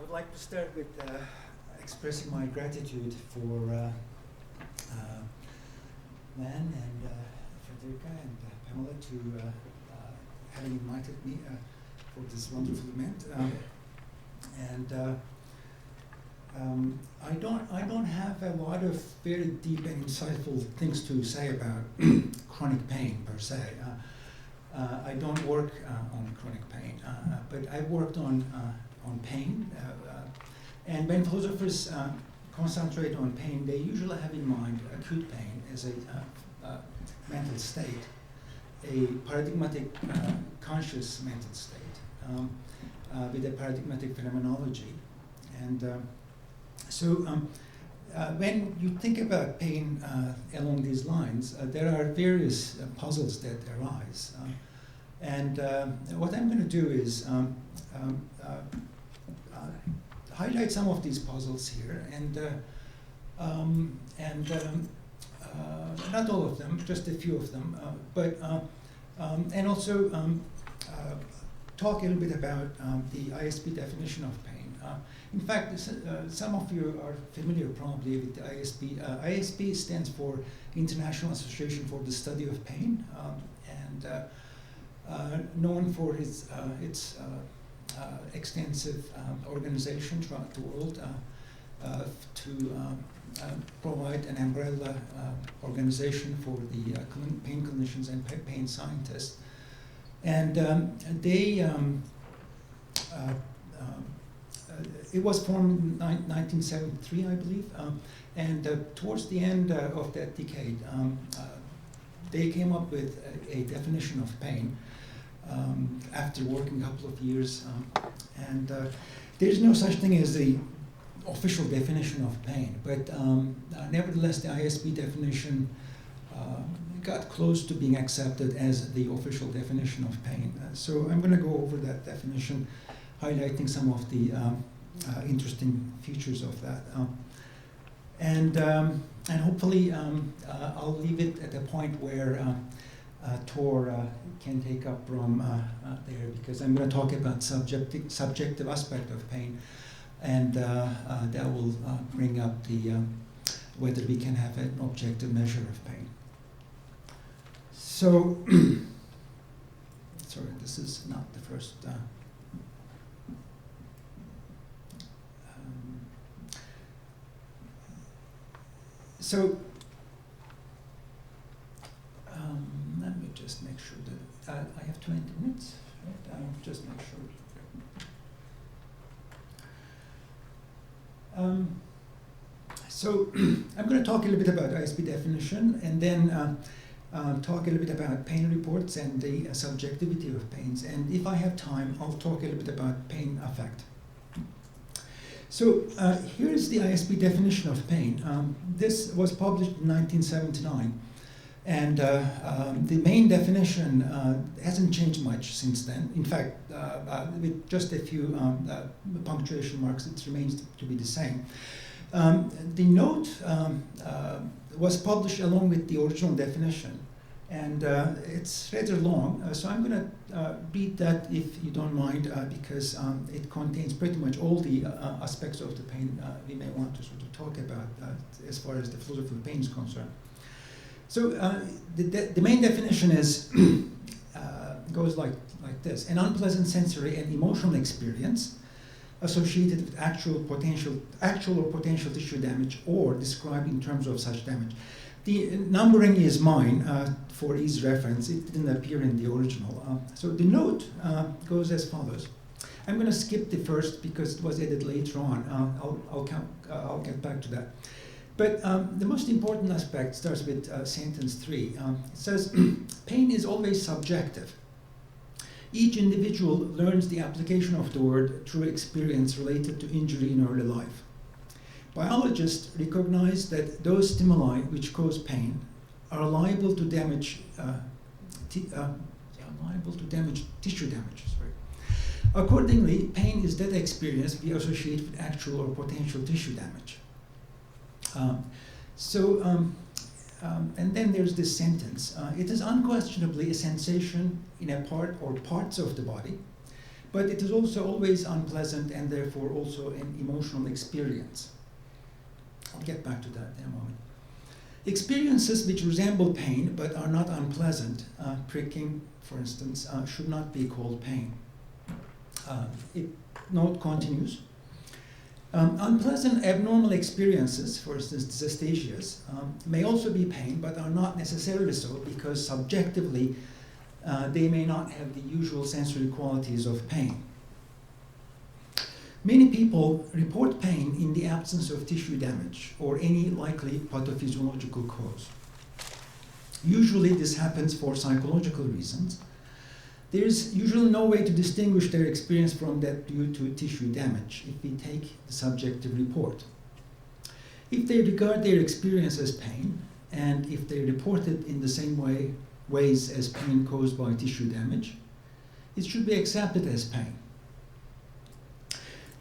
would like to start with expressing my gratitude for Nan and Frederica and Pamela to having invited me for this wonderful event. I don't have a lot of very deep and insightful things to say about chronic pain per se. I don't work on chronic pain, but I've worked on pain. And when philosophers concentrate on pain, they usually have in mind acute pain as a mental state, a paradigmatic conscious mental state with a paradigmatic phenomenology. And when you think about pain along these lines, there are various puzzles that arise. What I'm going to do is highlight some of these puzzles here, and not all of them, just a few of them, and also talk a little bit about the ISP definition of pain. In fact, some of you are familiar probably with the ISP. ISP stands for International Association for the Study of Pain, and known for its extensive organization throughout the world to provide an umbrella organization for the pain clinicians and pain scientists. And it was formed in 1973, I believe, and towards the end of that decade, they came up with a definition of pain after working a couple of years. There's no such thing as the official definition of pain, but nevertheless, the ISP definition got close to being accepted as the official definition of pain. So I'm going to go over that definition, highlighting some of the interesting features of that. And hopefully I'll leave it at a point where Tor can take up from there, because I'm going to talk about subjective aspect of pain, and that will bring up the whether we can have an objective measure of pain. So, sorry, this is not the first. Let me just make sure that I have 20 minutes. Right? I'll just make sure. I'm going to talk a little bit about ISP definition, and then talk a little bit about pain reports and the subjectivity of pains. And if I have time, I'll talk a little bit about pain affect. So here is the ISP definition of pain. This was published in 1979. And the main definition hasn't changed much since then. In fact, with just a few punctuation marks, it remains to be the same. The note was published along with the original definition, and it's rather long, so I'm going to read that if you don't mind, because it contains pretty much all the aspects of the pain we may want to sort of talk about as far as the philosophy of pain is concerned. So the main definition is goes like this: an unpleasant sensory and emotional experience associated with actual or potential tissue damage, or described in terms of such damage. The numbering is mine for ease reference. It didn't appear in the original. So the note goes as follows. I'm going to skip the first because it was added later on. I'll get back to that. But the most important aspect starts with sentence 3. It says, pain is always subjective. Each individual learns the application of the word through experience related to injury in early life. Biologists recognize that those stimuli which cause pain are liable to damage tissue damage. Accordingly, pain is that experience we associate with actual or potential tissue damage. And then there's this sentence. It is unquestionably a sensation in a part or parts of the body, but it is also always unpleasant and therefore also an emotional experience. I'll get back to that in a moment. Experiences which resemble pain but are not unpleasant, pricking, for instance, should not be called pain. Note continues. Unpleasant abnormal experiences, for instance, dysesthesias, may also be pain, but are not necessarily so because subjectively they may not have the usual sensory qualities of pain. Many people report pain in the absence of tissue damage or any likely pathophysiological cause. Usually this happens for psychological reasons. There is usually no way to distinguish their experience from that due to tissue damage if we take the subjective report. If they regard their experience as pain, and if they report it in the same ways as pain caused by tissue damage, it should be accepted as pain.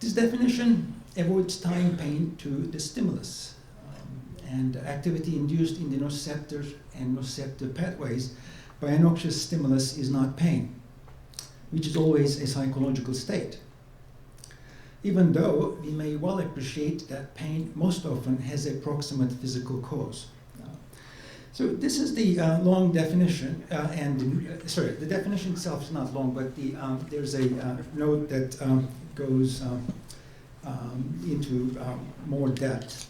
This definition avoids tying pain to the stimulus, and activity induced in the nociceptor and nociceptive pathways by a noxious stimulus is not pain, which is always a psychological state, even though we may well appreciate that pain most often has a proximate physical cause. So this is the long definition, the definition itself is not long, but there's a note that goes into more depth.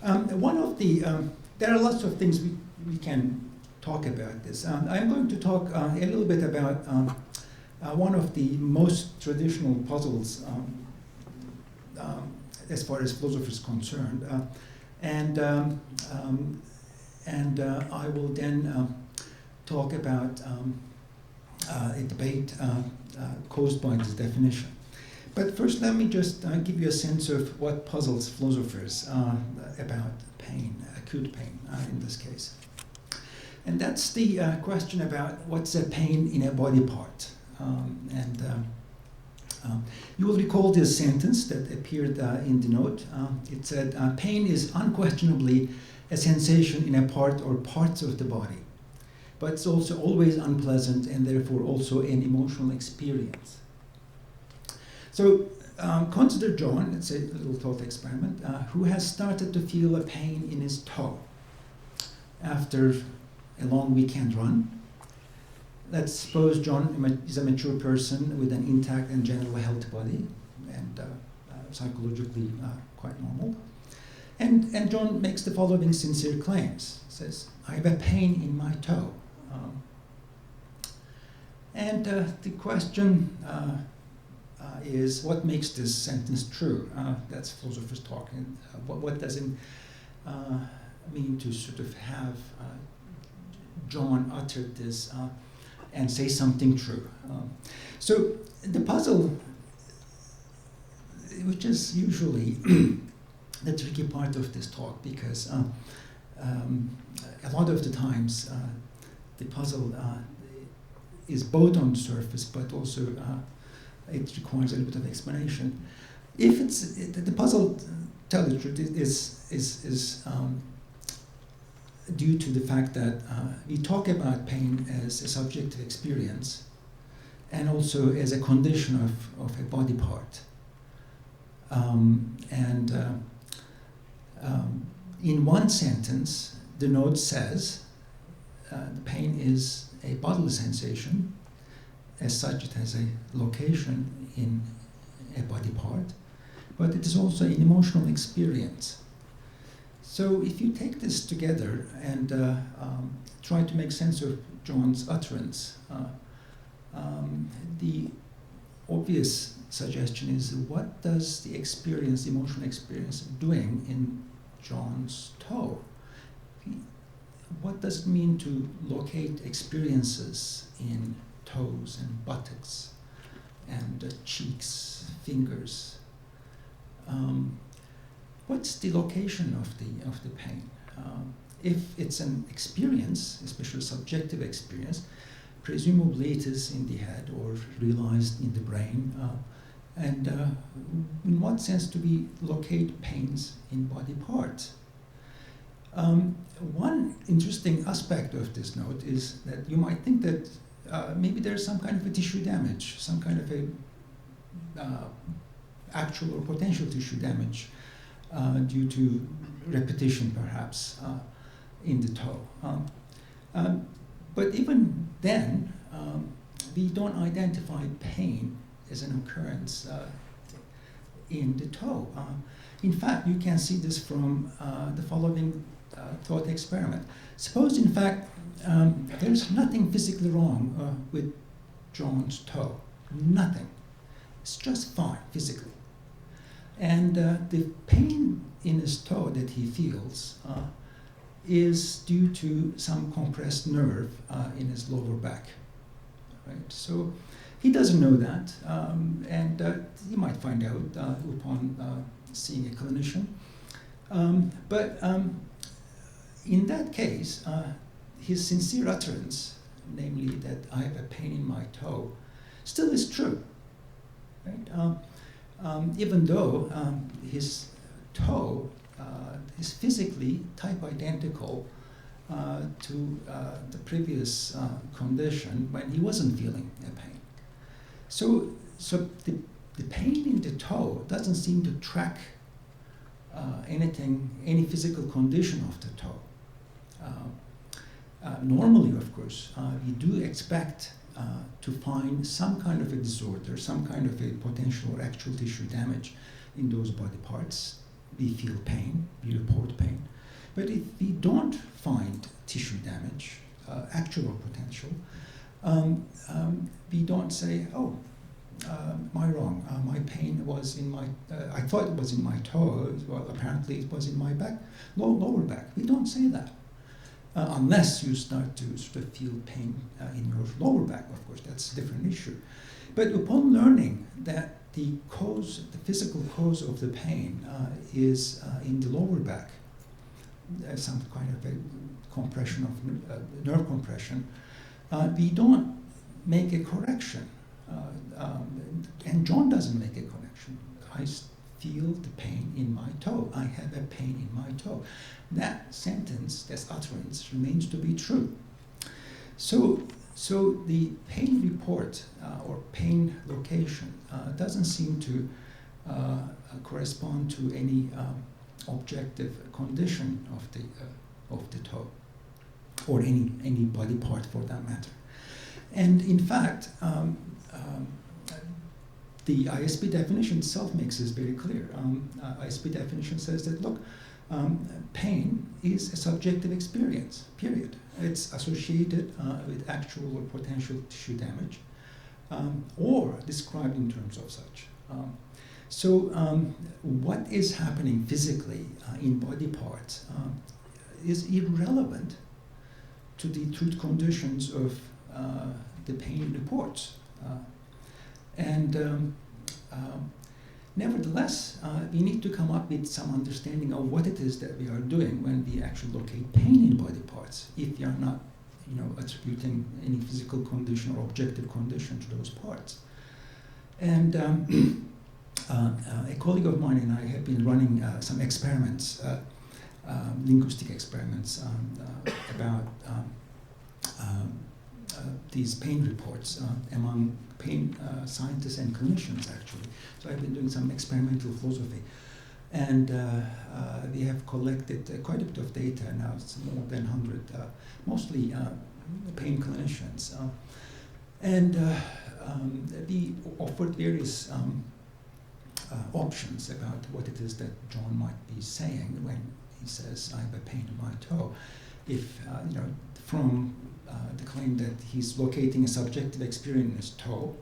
There are lots of things we can talk about this. I'm going to talk a little bit about one of the most traditional puzzles as far as philosophers concerned, and I will then talk about a debate caused by this definition. But first, let me just give you a sense of what puzzles philosophers about pain, acute pain in this case. And that's the question about what's a pain in a body part. You will recall this sentence that appeared in the note. It said, pain is unquestionably a sensation in a part or parts of the body, but it's also always unpleasant and therefore also an emotional experience. So consider John, it's a little thought experiment, who has started to feel a pain in his toe after a long weekend run. Let's suppose John is a mature person with an intact and general healthy body and psychologically quite normal. And John makes the following sincere claims. He says, I have a pain in my toe. The question is, what makes this sentence true? That's philosophers talking. What does it mean to sort of have John utter this and say something true? So the puzzle, which is usually the tricky part of this talk, because a lot of the times the puzzle is both on the surface, but also it requires a little bit of explanation. If the puzzle, tell the truth, is due to the fact that we talk about pain as a subjective experience and also as a condition of a body part. In one sentence, the note says the pain is a bodily sensation. As such, it has a location in a body part, but it is also an emotional experience. So if you take this together and try to make sense of John's utterance, the obvious suggestion is, what does the emotional experience doing in John's toe? What does it mean to locate experiences in toes and buttocks and cheeks, fingers? What's the location of the pain? If it's an experience, especially subjective experience, presumably it is in the head or realized in the brain. And in what sense do we locate pains in body parts? One interesting aspect of this note is that you might think that maybe there's some kind of a tissue damage, some kind of a actual or potential tissue damage due to repetition, perhaps, in the toe. But even then, we don't identify pain as an occurrence in the toe. In fact, you can see this from the following thought experiment. Suppose, in fact, there's nothing physically wrong with John's toe. Nothing. It's just fine physically. And the pain in his toe that he feels is due to some compressed nerve in his lower back. Right? So he doesn't know that, and he might find out upon seeing a clinician. But in that case, his sincere utterance, namely that I have a pain in my toe, still is true. Right? Even though his toe is physically type identical to the previous condition when he wasn't feeling a pain. So the pain in the toe doesn't seem to track any physical condition of the toe. Normally, of course, we do expect to find some kind of a disorder, some kind of a potential or actual tissue damage in those body parts. We feel pain, we report pain. But if we don't find tissue damage, actual or potential, we don't say, oh, am I wrong? My pain was in my, I thought it was in my toe, well, apparently it was in my back, lower back. We don't say that. Unless you start to sort of feel pain in your lower back, of course, that's a different issue. But upon learning that the cause, the physical cause of the pain is in the lower back, some kind of a compression of nerve compression, we don't make a correction. And John doesn't make a correction. I feel the pain in my toe. I have a pain in my toe. That sentence, that utterance, remains to be true. So the pain report or pain location doesn't seem to correspond to any objective condition of the toe, or any body part for that matter. And in fact, the ISP definition itself makes this very clear. ISP definition says that, look, pain is a subjective experience, period. It's associated with actual or potential tissue damage, or described in terms of such. So what is happening physically in body parts is irrelevant to the truth conditions of the pain reports. Nevertheless, we need to come up with some understanding of what it is that we are doing when we actually locate pain in body parts, if we are not, attributing any physical condition or objective condition to those parts. And a colleague of mine and I have been running some experiments, linguistic experiments, about these pain reports among pain scientists and clinicians, actually. So I've been doing some experimental philosophy. And we have collected quite a bit of data now. It's more than 100, mostly pain clinicians. We offered various options about what it is that John might be saying when he says, I have a pain in my toe. If, from the claim that he's locating a subjective experience in his toe,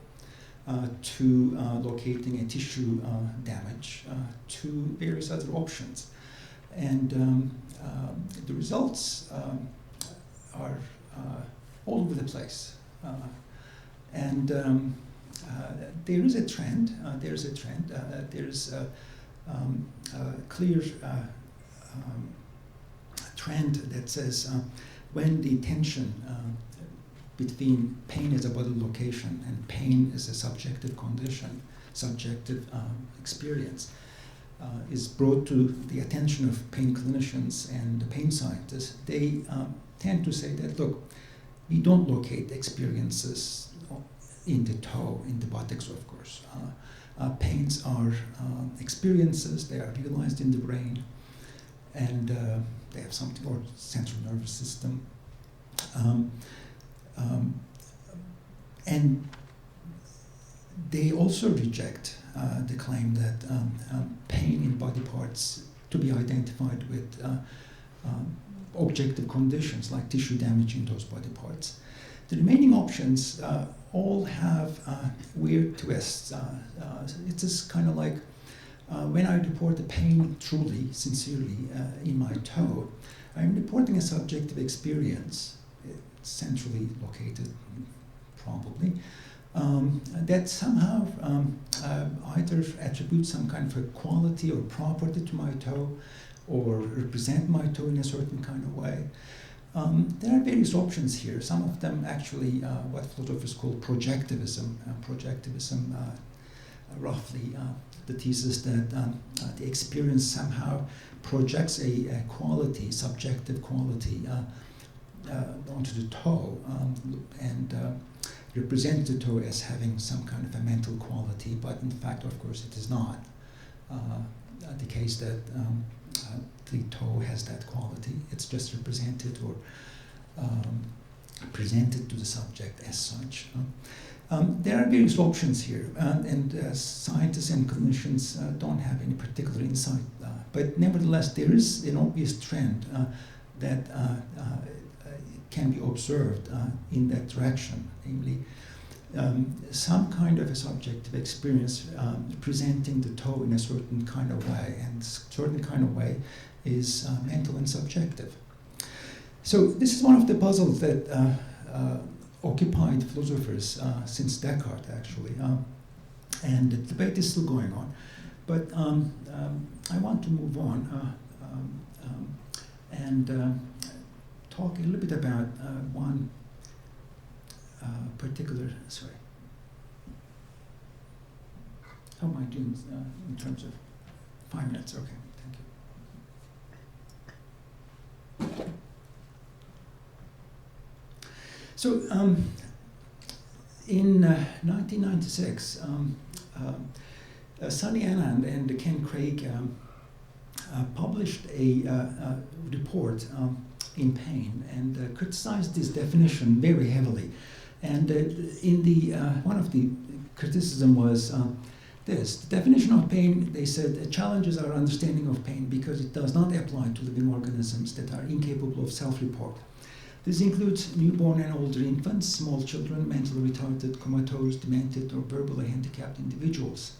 to locating a tissue damage, to various other options. And the results are all over the place. There is a trend. There's a clear trend that says when the tension between pain as a body location and pain as a subjective condition, subjective experience, is brought to the attention of pain clinicians and the pain scientists, they tend to say that, look, we don't locate experiences in the toe, in the buttocks, of course. pains are experiences, they are realized in the brain, and they have something, or central nervous system. And they also reject the claim that pain in body parts to be identified with objective conditions like tissue damage in those body parts. The remaining options all have weird twists. It's just kind of like when I report the pain truly, sincerely in my toe, I'm reporting a subjective experience, centrally located probably, that somehow either attributes some kind of a quality or property to my toe or represent my toe in a certain kind of way. There are various options here. Some of them actually what philosophers call projectivism. Projectivism, roughly the thesis that the experience somehow projects a quality, subjective quality, onto the toe and represents the toe as having some kind of a mental quality, but in fact, of course, it is not the case that the toe has that quality. It's just represented or presented to the subject as such. There are various options here, and scientists and clinicians don't have any particular insight, but nevertheless, there is an obvious trend that can be observed in that direction, namely some kind of a subjective experience presenting the toe in a certain kind of way, and certain kind of way is mental and subjective. So this is one of the puzzles that occupied philosophers since Descartes, actually, and the debate is still going on. But I want to move on and talk a little bit about one particular, sorry. How am I doing in terms of 5 minutes? Okay, thank you. So in 1996, Sunny Anand and Ken Craig published a report in Pain and criticized this definition very heavily. And in the one of the criticism was this: the definition of pain, they said, challenges our understanding of pain because it does not apply to living organisms that are incapable of self-report. This includes newborn and older infants, small children, mentally retarded, comatose, demented, or verbally handicapped individuals,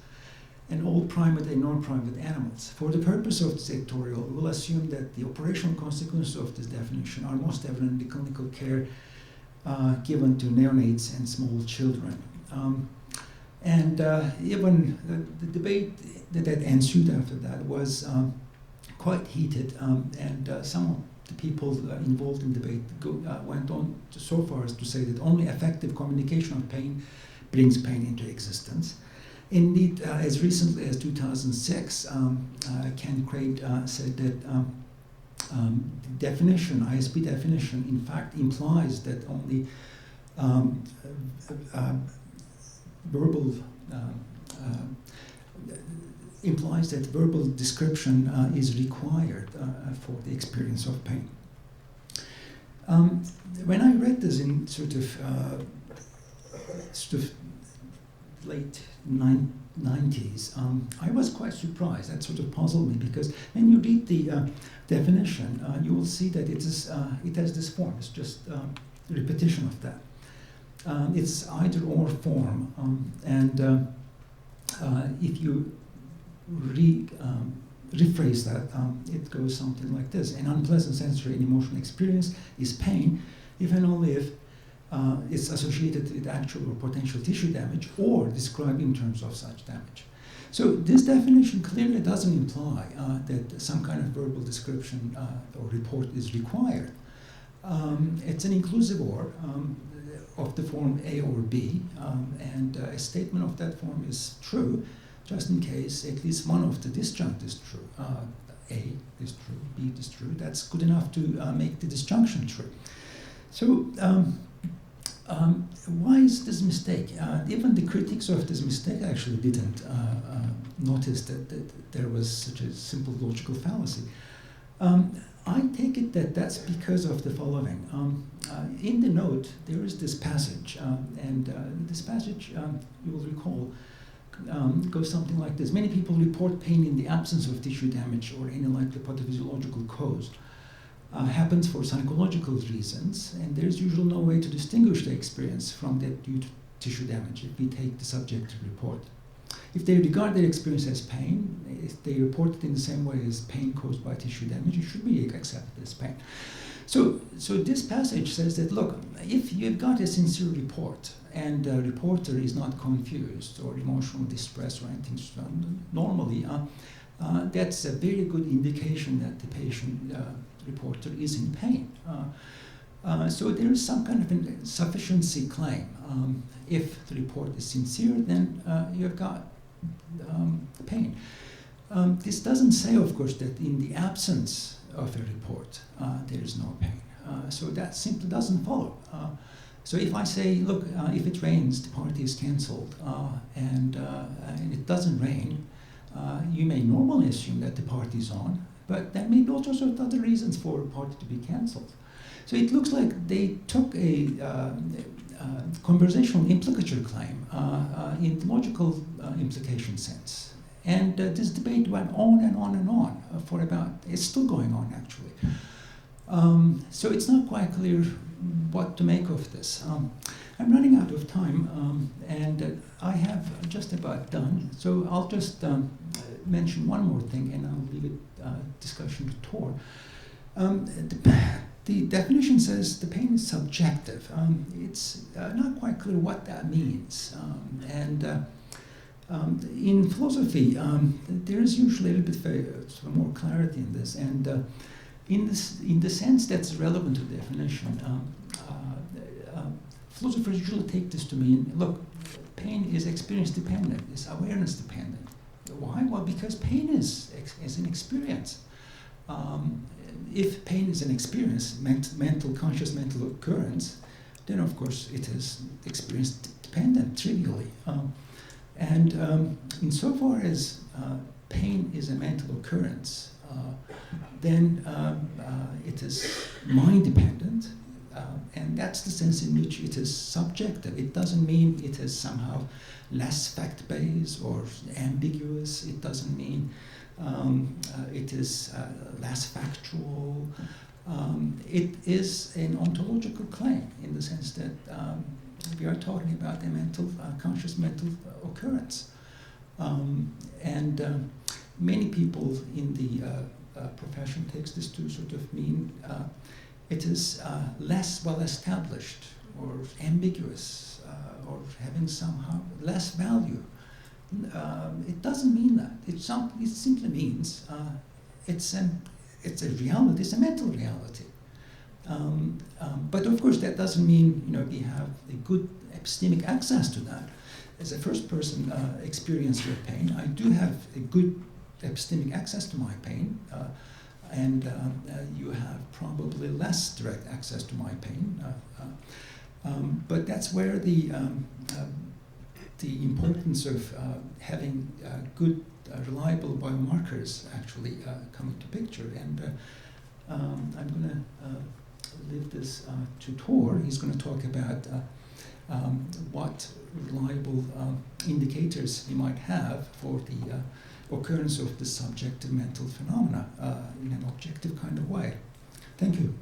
and all primate and non-primate animals. For the purpose of this editorial, we'll assume that the operational consequences of this definition are most evident in the clinical care given to neonates and small children. Even the debate that ensued after that was quite heated, and some of the people involved in the debate went on so far as to say that only effective communication of pain brings pain into existence. Indeed, as recently as 2006, Ken Craig said that the definition, ISP definition, in fact implies that only verbal implies that verbal description is required for the experience of pain. When I read this in sort of late 90s, I was quite surprised. That sort of puzzled me, because when you read the definition, you will see that it has this form. It's just a repetition of that. It's either or form, and if you rephrase that, it goes something like this: an unpleasant sensory and emotional experience is pain if and only if it's associated with actual or potential tissue damage or described in terms of such damage. So this definition clearly doesn't imply that some kind of verbal description or report is required. It's an inclusive or of the form A or B, and a statement of that form is true just in case at least one of the disjunct is true. A is true, B is true. That's good enough to make the disjunction true. So why is this mistake? Even the critics of this mistake actually didn't notice that there was such a simple logical fallacy. I take it that that's because of the following. In the note, there is this passage, and this passage, you will recall, goes something like this. Many people report pain in the absence of tissue damage or any likely pathophysiological cause. Happens for psychological reasons, and there's usually no way to distinguish the experience from that due to tissue damage if we take the subjective report. If they regard their experience as pain, if they report it in the same way as pain caused by tissue damage, it should be accepted as pain. So this passage says that, look, if you've got a sincere report and the reporter is not confused or emotional distress or anything, normally that's a very good indication that the patient reporter is in pain. So there is some kind of a sufficiency claim. If the report is sincere, then you've got pain. This doesn't say, of course, that in the absence of a report, there is no pain. So that simply doesn't follow. So if I say, look, if it rains, the party is cancelled, and it doesn't rain, you may normally assume that the party is on, but there may be all sorts of other reasons for a party to be cancelled. So it looks like they took a conversational implicature claim in the logical implication sense. And this debate went on and on and on for about, it's still going on actually. So it's not quite clear what to make of this. I'm running out of time, and I have just about done. So I'll just mention one more thing, and I'll leave it discussion to Tor. The definition says the pain is subjective. It's not quite clear what that means. In philosophy, there is usually a little bit more clarity in this, and in the sense that's relevant to the definition, philosophers usually take this to mean, look, pain is experience dependent, it's awareness dependent. Why? Well, because pain is an experience. If pain is an experience, conscious mental occurrence, then of course it is experience dependent, trivially. And insofar as pain is a mental occurrence, then it is mind dependent, and that's the sense in which it is subjective. It doesn't mean it is somehow less fact-based or ambiguous. It doesn't mean it is less factual. It is an ontological claim in the sense that we are talking about a conscious mental occurrence. And many people in the profession takes this to sort of mean it is less well established or ambiguous or having somehow less value. It doesn't mean that. It simply means it's a reality. It's a mental reality. But of course, that doesn't mean we have a good epistemic access to that. As a first-person experiencer of pain, I do have a good epistemic access to my pain, and you have probably less direct access to my pain. But that's where the importance of having good, reliable biomarkers actually come into picture. And I'm going to leave this to Tor. He's going to talk about what reliable indicators you might have for the occurrence of the subjective mental phenomena in an objective kind of way. Thank you.